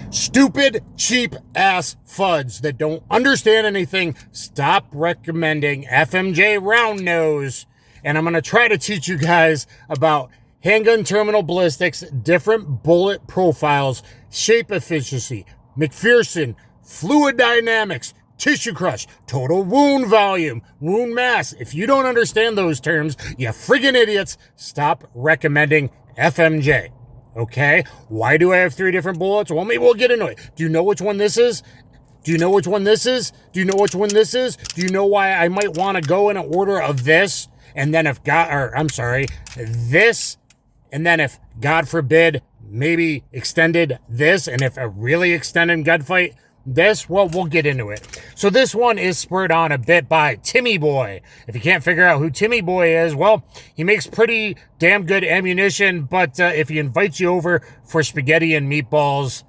Stupid, cheap ass FUDs that don't understand anything, stop recommending FMJ round nose. And I'm going to try to teach you guys about handgun terminal ballistics, different bullet profiles, shape efficiency, McPherson, fluid dynamics, tissue crush, total wound volume, wound mass. If you don't understand those terms, you friggin' idiots, stop recommending FMJ. Okay? Why do I have 3 different bullets? Well, maybe we'll get into it. Do you know which one this is? Do you know which one this is? Do you know which one this is? Do you know why I might want to go in an order of this? And then if this, and then if, God forbid, maybe extended this, and if a really extended gunfight, this, well, we'll get into it. So this one is spurred on a bit by Timmy Boy. If you can't figure out who Timmy Boy is, well, he makes pretty damn good ammunition, but if he invites you over for spaghetti and meatballs,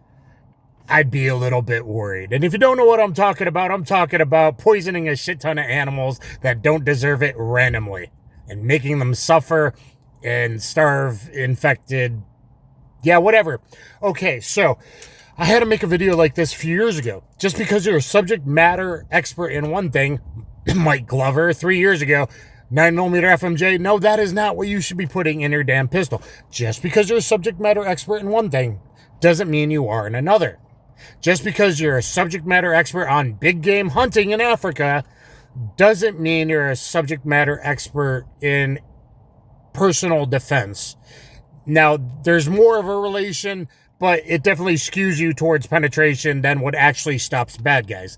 I'd be a little bit worried. And if you don't know what I'm talking about poisoning a shit ton of animals that don't deserve it randomly and making them suffer and starve, infected, yeah, whatever. Okay, so I had to make a video like this a few years ago. Just because you're a subject matter expert in one thing, Mike Glover, 3 years ago, 9mm FMJ, no, that is not what you should be putting in your damn pistol. Just because you're a subject matter expert in one thing doesn't mean you are in another. Just because you're a subject matter expert on big game hunting in Africa doesn't mean you're a subject matter expert in personal defense. Now, there's more of a relation, but it definitely skews you towards penetration than what actually stops bad guys.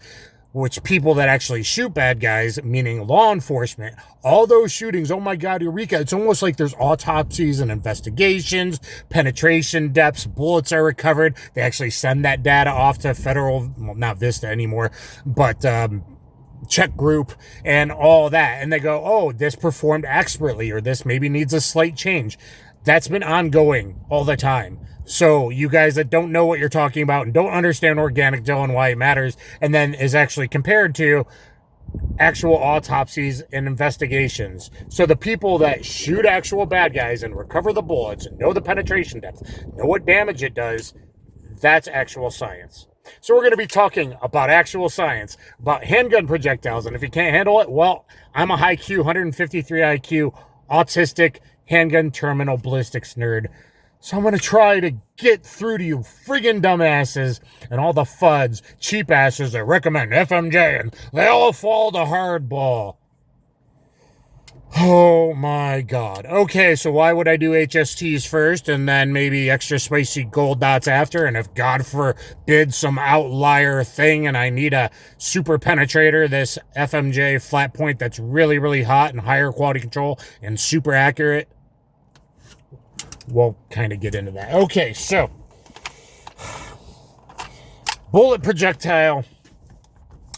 Which people that actually shoot bad guys, meaning law enforcement, all those shootings, oh my God, Eureka, it's almost like there's autopsies and investigations, penetration depths, bullets are recovered. They actually send that data off to federal, well, not Vista anymore, but check group and all that. And they go, oh, this performed expertly, or this maybe needs a slight change. That's been ongoing all the time. So you guys that don't know what you're talking about and don't understand organic gel and why it matters, and then is actually compared to actual autopsies and investigations. So the people that shoot actual bad guys and recover the bullets and know the penetration depth, know what damage it does, that's actual science. So we're going to be talking about actual science, about handgun projectiles. And if you can't handle it, well, I'm a high Q, 153 IQ, autistic handgun terminal ballistics nerd. So I'm going to try to get through to you friggin' dumbasses and all the FUDs, cheap asses that recommend FMJ, and they all fall to hardball. Oh my God. Okay, so why would I do HSTs first and then maybe extra spicy gold dots after? And if God forbid some outlier thing and I need a super penetrator, this FMJ flat point that's really, really hot and higher quality control and super accurate, we'll kind of get into that. Okay, so bullet projectile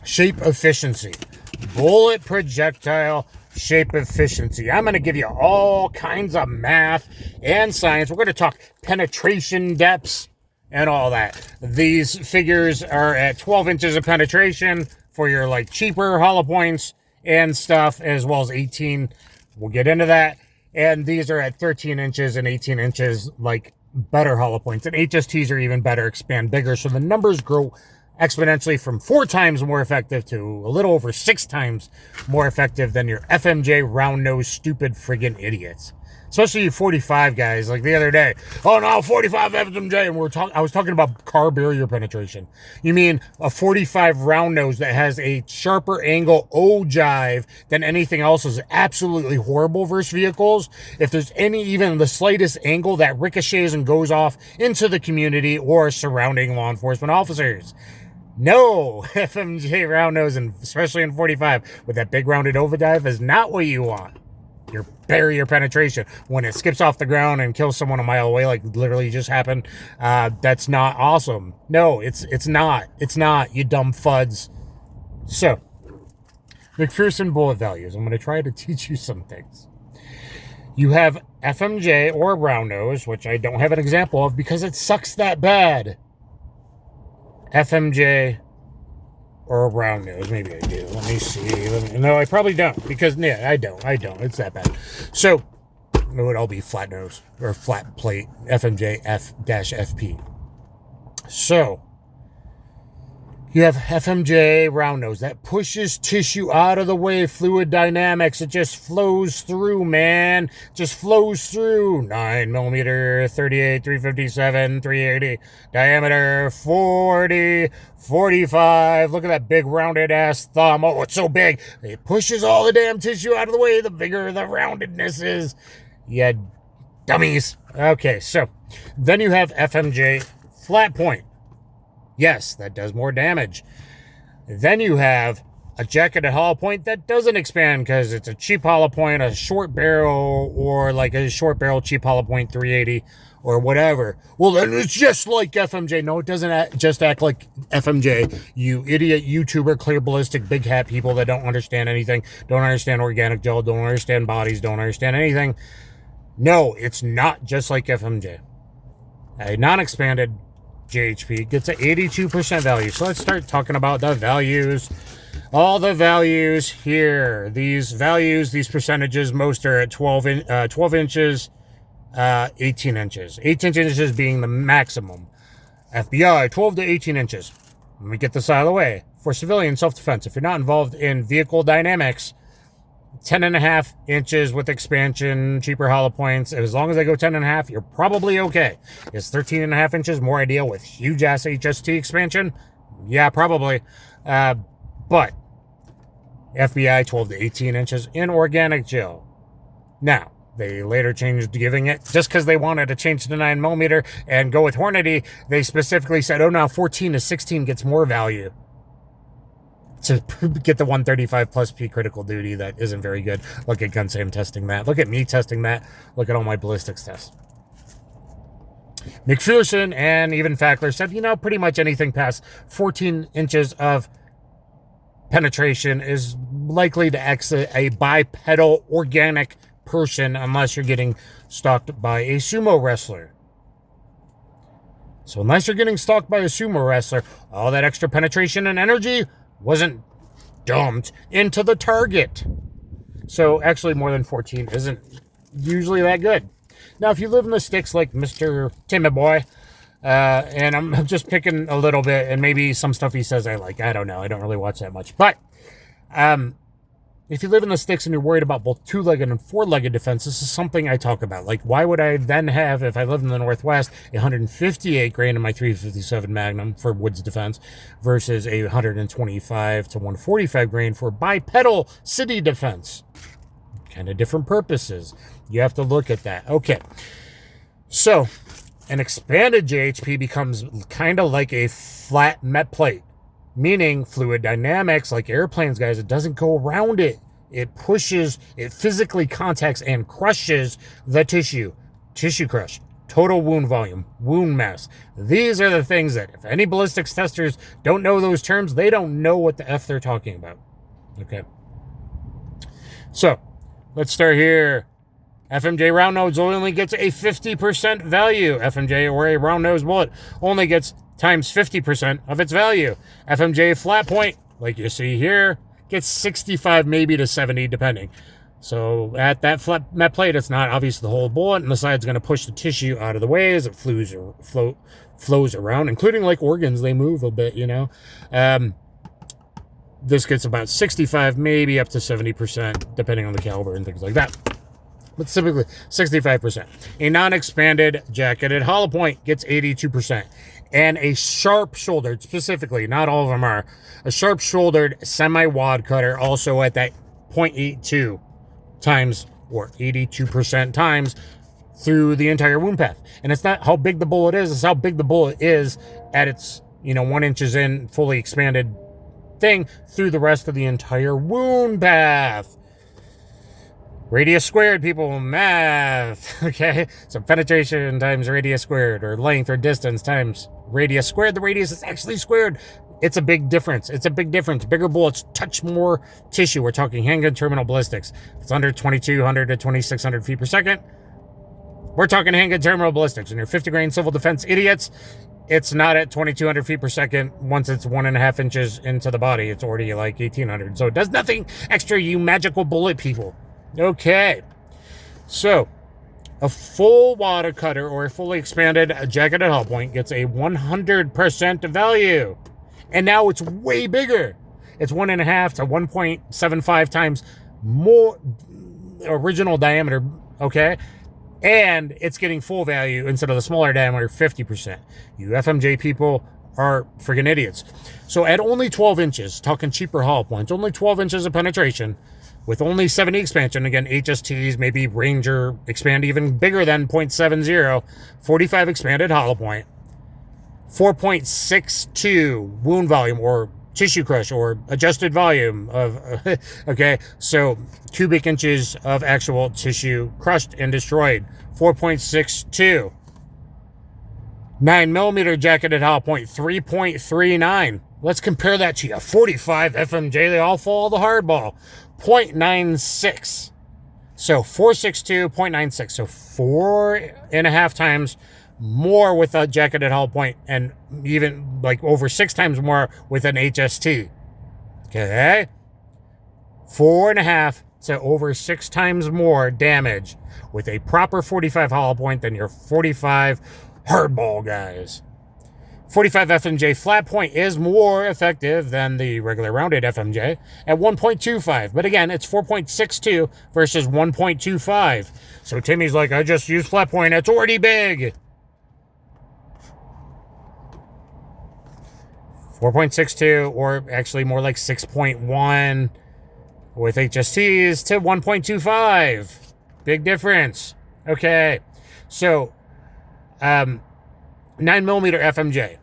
shape efficiency. Bullet projectile shape efficiency. I'm going to give you all kinds of math and science. We're going to talk penetration depths and all that. These figures are at 12 inches of penetration for your like cheaper hollow points and stuff, as well as 18. We'll get into that. And these are at 13 inches and 18 inches, like better hollow points. And HSTs are even better, expand bigger. So the numbers grow exponentially from 4 times more effective to a little over 6 times more effective than your FMJ round nose stupid friggin' idiots. Especially you 45 guys, like the other day. Oh no, 45 FMJ, and I was talking about car barrier penetration. You mean a 45 round nose that has a sharper angle ogive than anything else is absolutely horrible versus vehicles. If there's even the slightest angle that ricochets and goes off into the community or surrounding law enforcement officers. No, FMJ round nose, and especially in 45 with that big rounded overdrive, is not what you want. Your barrier penetration when it skips off the ground and kills someone a mile away, like literally just happened. That's not awesome. No, it's not, you dumb FUDs. So McPherson bullet values. I'm going to try to teach you some things. You have FMJ or round nose, which I don't have an example of because it sucks that bad. FMJ or a round nose. Maybe I do. Let me see. No, I probably don't. Because, yeah, I don't. It's that bad. So, it would all be flat nose or flat plate. FMJ F-FP. So you have FMJ round nose that pushes tissue out of the way. Fluid dynamics. It just flows through, man. Just flows through. 9mm, 38, 357, 380. Diameter 40, 45. Look at that big rounded ass thumb. Oh, it's so big. It pushes all the damn tissue out of the way. The bigger the roundedness is. Yeah, dummies. Okay, so then you have FMJ flat point. Yes, that does more damage. Then you have a jacketed hollow point that doesn't expand because it's a cheap hollow point, a short barrel, or like a short barrel cheap hollow point 380 or whatever. Well, then it's just like FMJ. No, it doesn't just act like FMJ. You idiot YouTuber, clear ballistic, big hat people that don't understand anything, don't understand organic gel, don't understand bodies, don't understand anything. No, it's not just like FMJ. A non-expanded JHP gets an 82% value. So let's start talking about the values. All the values here. These values, these percentages, most are at 12 inches, 18 inches. 18 inches being the maximum. FBI, 12 to 18 inches. Let me get this out of the way. For civilian self-defense, if you're not involved in vehicle dynamics, 10.5 inches with expansion, cheaper hollow points. As long as they go 10.5, you're probably okay. Is 13.5 inches more ideal with huge ass HST expansion? Yeah, probably. But FBI 12 to 18 inches in organic gel. Now, they later changed giving it, just because they wanted to change to 9mm and go with Hornady, they specifically said, oh, now 14 to 16 gets more value. To get the 135 plus P critical duty that isn't very good. Look at Gunsam testing that. Look at me testing that. Look at all my ballistics tests. McPherson and even Fackler said, you know, pretty much anything past 14 inches of penetration is likely to exit a bipedal organic person unless you're getting stalked by a sumo wrestler. So unless you're getting stalked by a sumo wrestler, all that extra penetration and energy wasn't dumped into the target. So actually more than 14 isn't usually that good. Now, if you live in the sticks like Mr. Timmy Boy, and I'm just picking a little bit, and maybe some stuff he says I like, I don't know, I don't really watch that much. But if you live in the sticks and you're worried about both two-legged and four-legged defense, this is something I talk about. Like, why would I then have, if I live in the Northwest, 158 grain in my 357 Magnum for woods defense versus a 125 to 145 grain for bipedal city defense? Kind of different purposes. You have to look at that. Okay. So, an expanded JHP becomes kind of like a flat met plate. Meaning fluid dynamics, like airplanes, guys, it doesn't go around it. It pushes, it physically contacts and crushes the tissue. Tissue crush, total wound volume, wound mass. These are the things that if any ballistics testers don't know those terms, they don't know what the F they're talking about. Okay. So, let's start here. FMJ round nose only gets a 50% value. FMJ or a round nose bullet only gets times 50% of its value. FMJ flat point, like you see here, gets 65 maybe to 70 depending. So at that flat met plate, it's not obviously the whole bullet, and the side's going to push the tissue out of the way as it flows around, including like organs, they move a bit, you know. This gets about 65, maybe up to 70%, depending on the caliber and things like that. But typically 65%. A non-expanded jacketed hollow point gets 82%. And a sharp-shouldered, specifically, not all of them are, a sharp-shouldered semi-wadcutter also at that 0.82 times, or 82% times, through the entire wound path. And it's not how big the bullet is, it's how big the bullet is at its, 1 inches in, fully expanded thing through the rest of the entire wound path. Radius squared, people, math, okay? So penetration times radius squared, or length or distance times radius squared. The radius is actually squared. It's a big difference. It's a big difference. Bigger bullets touch more tissue. We're talking handgun terminal ballistics. It's under 2,200 to 2,600 feet per second. We're talking handgun terminal ballistics. And you're 50 grain civil defense idiots, it's not at 2,200 feet per second. Once it's 1.5 inches into the body, it's already like 1,800. So it does nothing extra, you magical bullet people. Okay, so A full wadcutter or a fully expanded jacketed hull point gets a 100% value. And now it's way bigger. It's 1.5 to 1.75 times more original diameter, okay? And it's getting full value instead of the smaller diameter, 50%. You FMJ people are friggin' idiots. So at only 12 inches, talking cheaper hull points, only 12 inches of penetration, with only 70 expansion, again, HSTs, maybe Ranger, expand even bigger than 0.70, 45 expanded hollow point, 4.62 wound volume or tissue crush or adjusted volume of, okay, so cubic inches of actual tissue crushed and destroyed, 4.62. 9mm jacketed hollow point, 3.39. Let's compare that to your 45 FMJ. They all fall the hardball. 0.96. So 462, 0.96. So 4.5 times more with a jacketed hull point, and even like over 6 times more with an HST. Okay? 4.5 to over 6 times more damage with a proper 45 hollow point than your 45 hardball guys. 45 FMJ flat point is more effective than the regular rounded FMJ at 1.25. But again, it's 4.62 versus 1.25. So Timmy's like, I just used flat point. It's already big. 4.62, or actually more like 6.1 with HSTs to 1.25. Big difference. Okay. So, 9mm FMJ.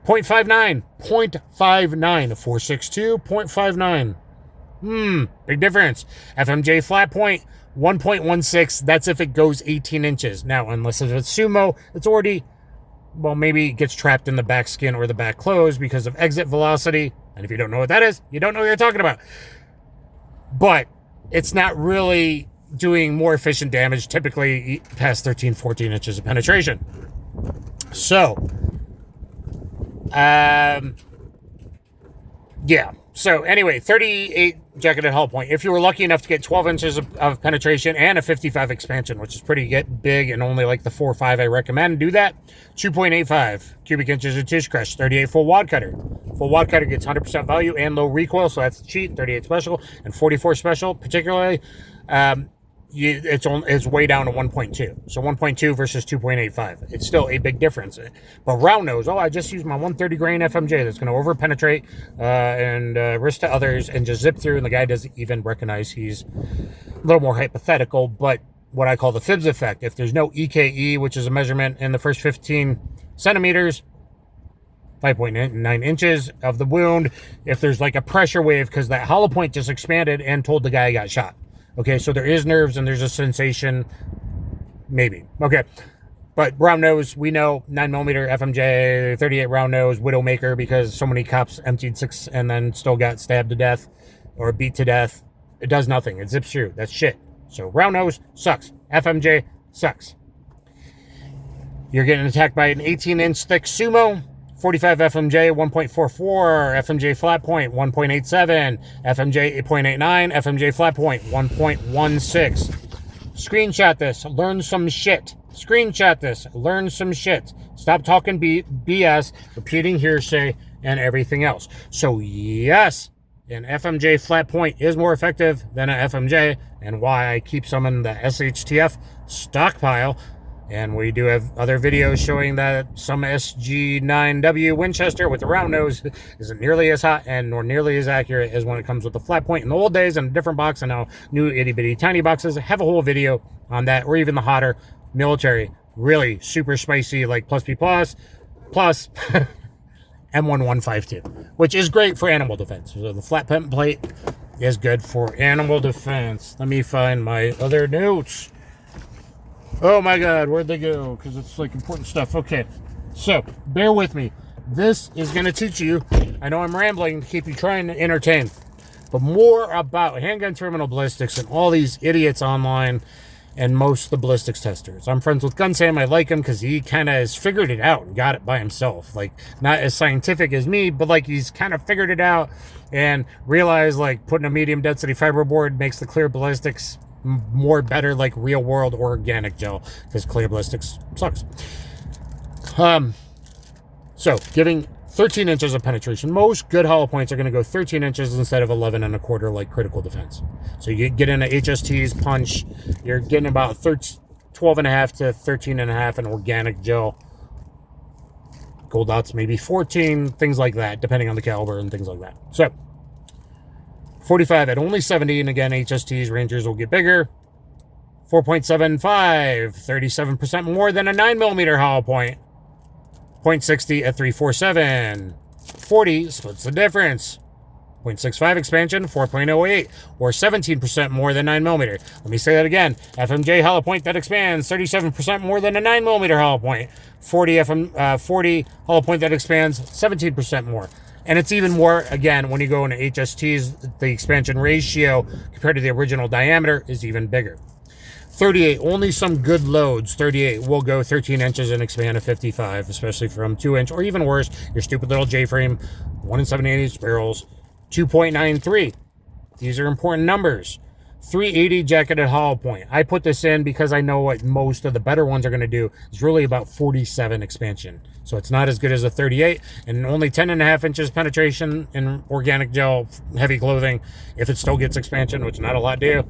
0.59, 0.59, 462, 0.59. Big difference. FMJ flat point, 1.16. That's if it goes 18 inches. Now, unless it's sumo, it's already, well, maybe it gets trapped in the back skin or the back clothes because of exit velocity. And if you don't know what that is, you don't know what you're talking about. But it's not really doing more efficient damage, typically past 13, 14 inches of penetration. So, yeah. So anyway, 38 jacketed hull point. If you were lucky enough to get 12 inches of penetration and a 55 expansion, which is pretty big and only like the 4 or 5 I recommend, do that. 2.85 cubic inches of tissue crush. 38 full wadcutter. Full wadcutter gets 100% value and low recoil, so that's cheat. 38 special and 44 special, particularly. It's way down to 1.2. So 1.2 versus 2.85. It's still a big difference. But round nose, I just used my 130 grain FMJ that's going to over penetrate and risk to others and just zip through. And the guy doesn't even recognize he's a little more hypothetical, but what I call the fibs effect. If there's no EKE, which is a measurement in the first 15 centimeters, 5.9 inches of the wound, if there's like a pressure wave because that hollow point just expanded and told the guy he got shot. Okay, so there is nerves and there's a sensation, maybe. Okay, but round nose, we know 9mm FMJ, 38 round nose, Widowmaker, because so many cops emptied 6 and then still got stabbed to death or beat to death. It does nothing. It zips through. That's shit. So round nose sucks. FMJ sucks. You're getting attacked by an 18-inch thick sumo. 45 FMJ 1.44, FMJ flat point 1.87, FMJ 8.89, FMJ flat point 1.16. Screenshot this, learn some shit. Screenshot this, learn some shit. Stop talking BS, repeating hearsay, and everything else. So yes, an FMJ flat point is more effective than an FMJ, and why I keep some in the SHTF stockpile. And we do have other videos showing that some SG9W Winchester with the round nose isn't nearly as hot and nor nearly as accurate as when it comes with the flat point in the old days in a different box, and now new itty bitty tiny boxes. I have a whole video on that, or even the hotter military, really super spicy, like plus M1152, which is great for animal defense. So the flat plate is good for animal defense. Let me find my other notes. Oh my God, where'd they go? Because it's like important stuff. Okay, so bear with me. This is going to teach you, I know I'm rambling to keep you trying to entertain, but more about handgun terminal ballistics and all these idiots online and most of the ballistics testers. I'm friends with Gun Sam. I like him because he kind of has figured it out and got it by himself. Like, not as scientific as me, but like he's kind of figured it out and realized like putting a medium density fiberboard makes the clear ballistics more better like real world organic gel, because clear ballistics sucks. So giving 13 inches of penetration. Most good hollow points are going to go 13 inches instead of 11 and a quarter like critical defense. So you get into HSTs, punch, you're getting about 12 and a half to 13 and a half in organic gel. Gold dots maybe 14, things like that, depending on the caliber and things like that. So 45 at only 70, and again, HSTs, Rangers will get bigger. 4.75, 37% more than a 9mm hollow point. 0.60 at 347. 40 splits the difference. 0.65 expansion, 4.08, or 17% more than 9mm. Let me say that again. FMJ hollow point that expands, 37% more than a 9mm hollow point. 40 hollow point that expands, 17% more. And it's even more, again, when you go into HSTs, the expansion ratio compared to the original diameter is even bigger. 38, only some good loads, 38 will go 13 inches and expand to 55, especially from 2-inch, or even worse, your stupid little J-frame, 1 7/8 barrels, 2.93. These are important numbers. 380 jacketed hollow point. I put this in because I know what most of the better ones are going to do. It's really about 47 expansion. So it's not as good as a 38, and only 10.5 inches penetration in organic gel heavy clothing. If it still gets expansion, which not a lot do,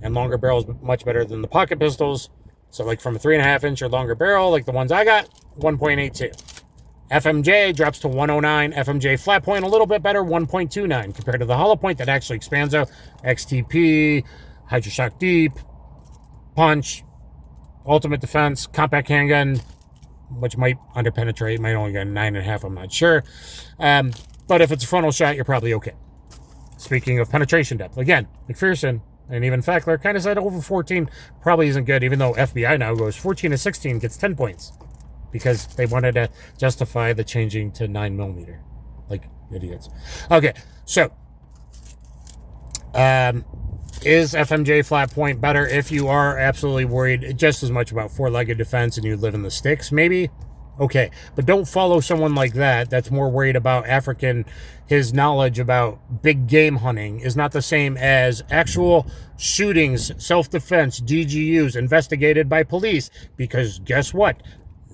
and longer barrels much better than the pocket pistols. So like from a 3.5 inch or longer barrel, like the ones I got, 1.82. FMJ drops to 109. FMJ flat point a little bit better, 1.29 compared to the hollow point that actually expands out. XTP, Hydroshock Deep, Punch, Ultimate Defense, Compact Handgun, which might underpenetrate, might only get 9.5, I'm not sure. But if it's a frontal shot, you're probably okay. Speaking of penetration depth, again, McPherson and even Fackler kind of said over 14 probably isn't good, even though FBI now goes 14 to 16 gets 10 points. Because they wanted to justify the changing to 9mm. Like idiots. Okay, so is FMJ flat point better if you are absolutely worried just as much about four-legged defense and you live in the sticks? Maybe. Okay, but don't follow someone like that that's more worried about his knowledge about big game hunting is not the same as actual shootings, self-defense, DGUs investigated by police. Because guess what?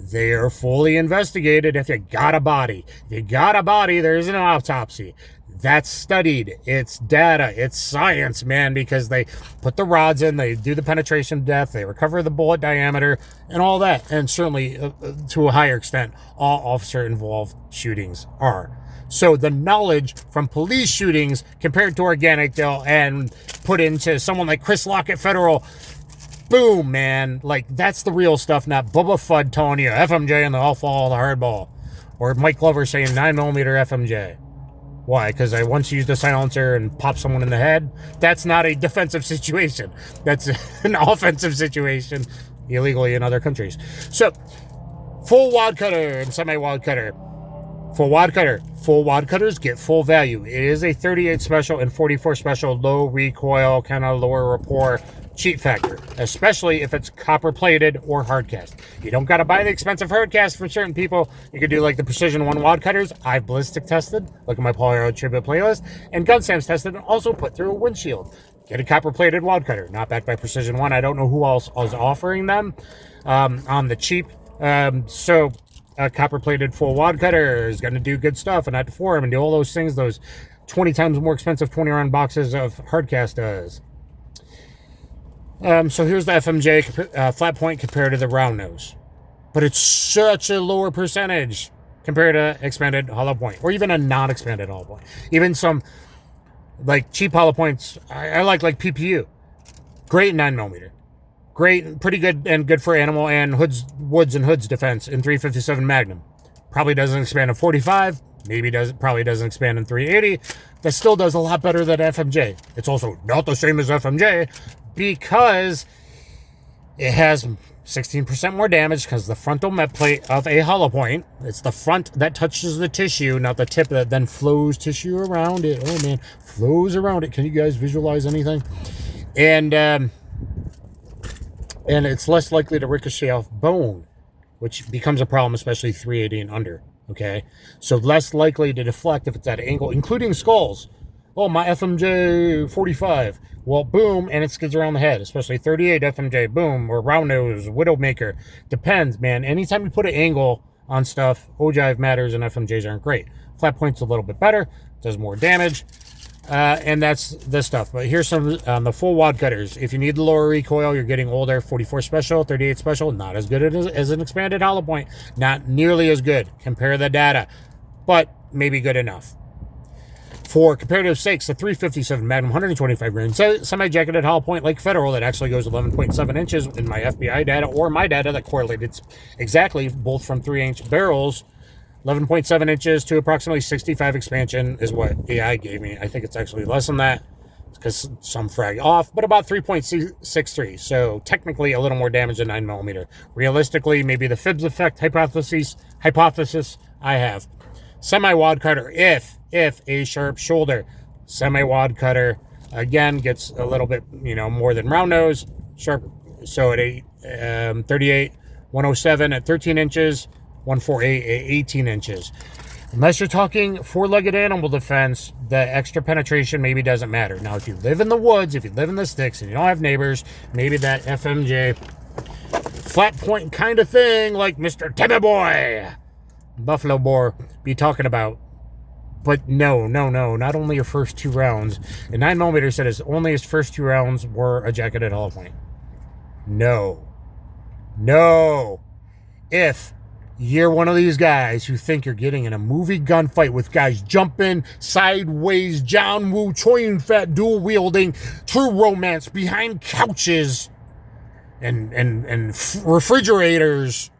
They are fully investigated. If you got a body, there's an autopsy. That's studied. It's data. It's science, man, because they put the rods in, they do the penetration depth, they recover the bullet diameter, and all that. And certainly, to a higher extent, all officer-involved shootings are. So the knowledge from police shootings compared to organic gel and put into someone like Chris Lockett Federal, boom, man. Like, that's the real stuff, not Bubba Fudd telling you FMJ and they'll fall the hardball. Or Mike Glover saying 9mm FMJ. Why? Because I once used a silencer and popped someone in the head? That's not a defensive situation. That's an offensive situation illegally in other countries. So, full wadcutter and semi-wadcutter. Full wadcutters get full value. It is a 38 special and 44 special low recoil, kind of lower rapport cheat factor, especially if it's copper plated or hard cast. You don't got to buy the expensive hard cast for certain people. You could do like the Precision 1 wadcutters. I've ballistic tested, look at my Paul Harrell tribute playlist, and gun Sam's tested and also put through a windshield. Get a copper plated wadcutter, not backed by Precision 1. I don't know who else is offering them on the cheap. So a copper plated full wadcutter is going to do good stuff and not deform and do all those things those 20 times more expensive 20 round boxes of hardcast does. So here's the FMJ flat point compared to the round nose. But it's such a lower percentage compared to expanded hollow point, or even a non-expanded hollow point. Even some like cheap hollow points, I like PPU. Great 9mm. Great, pretty good, and good for animal and woods and hoods defense in 357 Magnum. Probably doesn't expand in 45. Probably doesn't expand in 380. That still does a lot better than FMJ. It's also not the same as FMJ because it has 16% more damage because the frontal met plate of a hollow point, it's the front that touches the tissue, not the tip that then flows tissue around it. Oh man, flows around it. Can you guys visualize anything? And it's less likely to ricochet off bone, which becomes a problem, especially 380 and under. Okay, so less likely to deflect if it's at an angle, including skulls. oh, my FMJ 45. Well, boom, and it skids around the head, especially 38 FMJ, boom, or round nose, Widowmaker. Depends, man. Anytime you put an angle on stuff, ogive matters and FMJs aren't great. Flat point's a little bit better, does more damage, and that's the stuff. But here's some the full wad cutters. If you need the lower recoil, you're getting older. 44 special, 38 special, not as good as an expanded hollow point. Not nearly as good. Compare the data, but maybe good enough. For comparative sakes, the 357 Magnum 125 grain semi-jacketed hollow point like Federal that actually goes 11.7 inches in my FBI data or my data that correlated exactly both from 3-inch barrels. 11.7 inches to approximately 65 expansion is what AI gave me. I think it's actually less than that because some frag off, but about 3.63. So technically a little more damage than 9mm. Realistically, maybe the fibs effect hypothesis I have. Semi-wad cutter, if a sharp shoulder. Semi-wad cutter, again, gets a little bit, more than round nose. Sharp, so at 38, 107 at 13 inches, 148 at 18 inches. Unless you're talking four-legged animal defense, the extra penetration maybe doesn't matter. Now, if you live in the woods, if you live in the sticks, and you don't have neighbors, maybe that FMJ flat point kind of thing, like Mr. Timmy Boy, Buffalo Boar, be talking about. But no, not only your first 2 rounds. And 9mm said only his first 2 rounds were a jacketed hollow point. No. If you're one of these guys who think you're getting in a movie gunfight with guys jumping sideways, John Woo, Choi Yun-fat, dual wielding, true romance behind couches and refrigerators,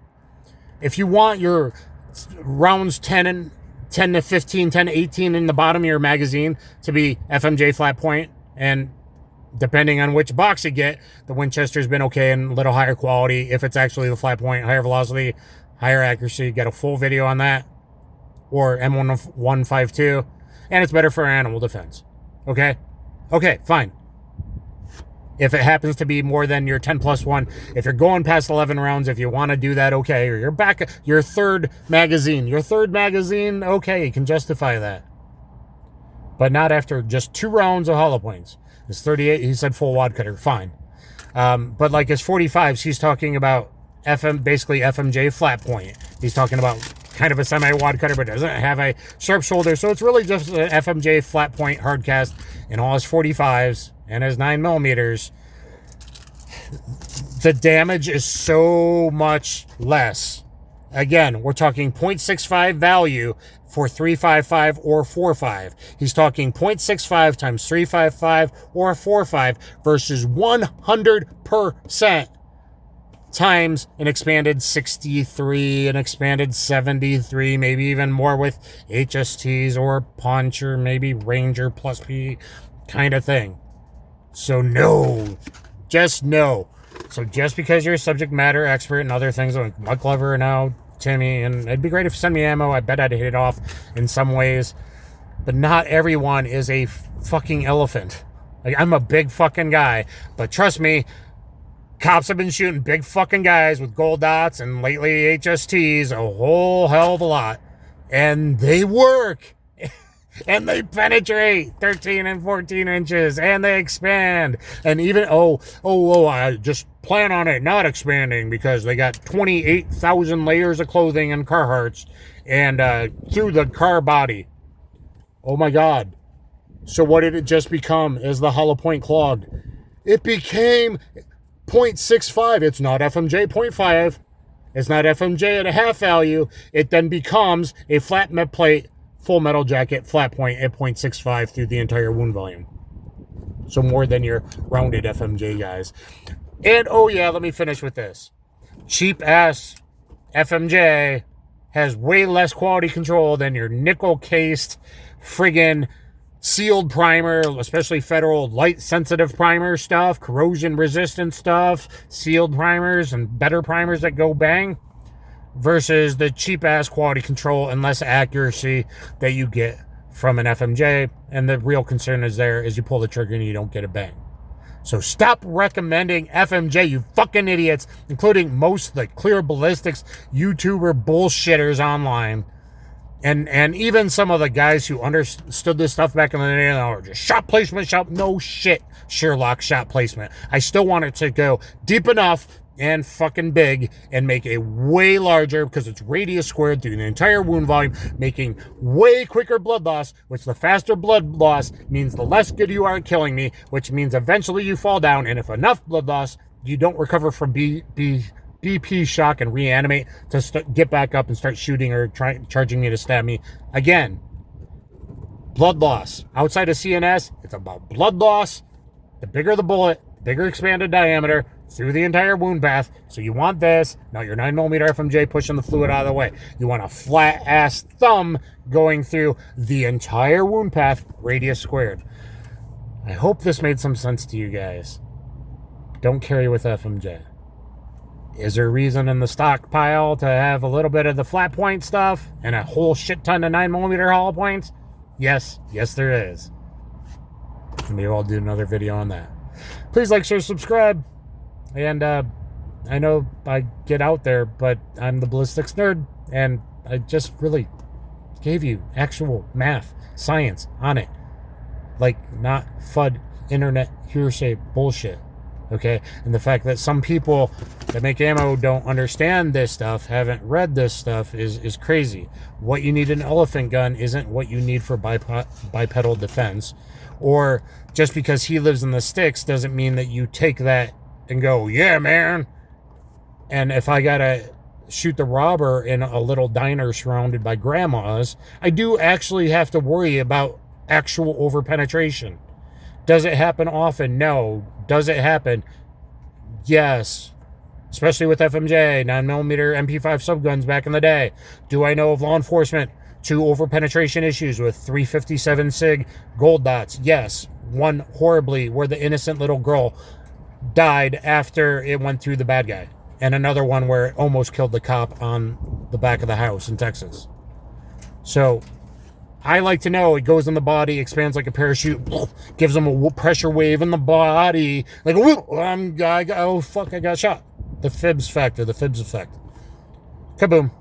if you want your rounds 10 to 15, 10 to 18 in the bottom of your magazine to be FMJ flat point, and depending on which box you get, the Winchester's been okay and a little higher quality. If it's actually the flat point, higher velocity, higher accuracy, get a full video on that, or M1152, and it's better for animal defense. Okay, fine. If it happens to be more than your 10+1, if you're going past 11 rounds, if you want to do that, okay. Or you're back, your third magazine, okay, you can justify that. But not after just 2 rounds of hollow points. It's 38, he said full wad cutter, fine. But like his 45s, he's talking about basically FMJ flat point. He's talking about kind of a semi-wad cutter, but doesn't have a sharp shoulder. So it's really just an FMJ flat point hard cast in all his 45s and his 9mm. The damage is so much less. Again, we're talking 0.65 value for 355 or 45. He's talking 0.65 times 355 or 45 versus 100% times an expanded 63, an expanded 73, maybe even more with HSTs or Punch or maybe Ranger plus P kind of thing. So no, just no. So just because you're a subject matter expert and other things like Mike Glover now, Timmy, and it'd be great if you send me ammo. I bet I'd hit it off in some ways. But not everyone is a fucking elephant. Like, I'm a big fucking guy. But trust me, cops have been shooting big fucking guys with gold dots and lately HSTs a whole hell of a lot. And they work. And they penetrate 13 and 14 inches, and they expand. And even, I just plan on it not expanding because they got 28,000 layers of clothing and Carhartts and through the car body. Oh my God. So what did it just become? Is the hollow point clogged? It became 0.65. It's not FMJ 0.5. It's not FMJ at a half value. It then becomes a flat met plate full metal jacket flat point at 0.65 through the entire wound volume. So more than your rounded FMJ guys. And let me finish with this. Cheap ass FMJ has way less quality control than your nickel cased friggin' sealed primer, especially Federal light sensitive primer stuff, corrosion resistant stuff, sealed primers and better primers that go bang, versus the cheap-ass quality control and less accuracy that you get from an FMJ. And the real concern is you pull the trigger and you don't get a bang. So stop recommending FMJ, you fucking idiots, including most of the clear ballistics YouTuber bullshitters online. And even some of the guys who understood this stuff back in the day are just shot placement, no shit, Sherlock shot placement. I still want it to go deep enough and fucking big and make a way larger, because it's radius squared through the entire wound volume, making way quicker blood loss, which the faster blood loss means the less good you are at killing me, which means eventually you fall down, and if enough blood loss, you don't recover from BP shock and reanimate to get back up and start shooting or charging me to stab me. Again, blood loss. Outside of CNS, it's about blood loss. The bigger the bullet, the bigger expanded diameter through the entire wound path. So you want this, not your 9mm FMJ pushing the fluid out of the way. You want a flat ass thumb going through the entire wound path, radius squared. I hope this made some sense to you guys. Don't carry with FMJ. Is there a reason in the stockpile to have a little bit of the flat point stuff and a whole shit ton of 9mm hollow points? Yes, there is. Maybe I'll do another video on that. Please like, share, subscribe. And I know I get out there, but I'm the ballistics nerd, and I just really gave you actual math, science on it. Like, not FUD, internet, hearsay bullshit. Okay? And the fact that some people that make ammo don't understand this stuff, haven't read this stuff, is crazy. What you need in an elephant gun isn't what you need for bipedal defense. Or just because he lives in the sticks doesn't mean that you take that and go, yeah, man. And if I gotta shoot the robber in a little diner surrounded by grandmas, I do actually have to worry about actual overpenetration. Does it happen often? No. Does it happen? Yes. Especially with FMJ, 9mm MP5 subguns back in the day. Do I know of law enforcement 2 overpenetration issues with 357 SIG gold dots? Yes. One horribly, where the innocent little girl died after it went through the bad guy. And another one where it almost killed the cop on the back of the house in Texas. So I like to know it goes in the body, expands like a parachute, gives them a pressure wave in the body. Like, oh fuck, I got shot. The fibs factor, the fibs effect. Kaboom.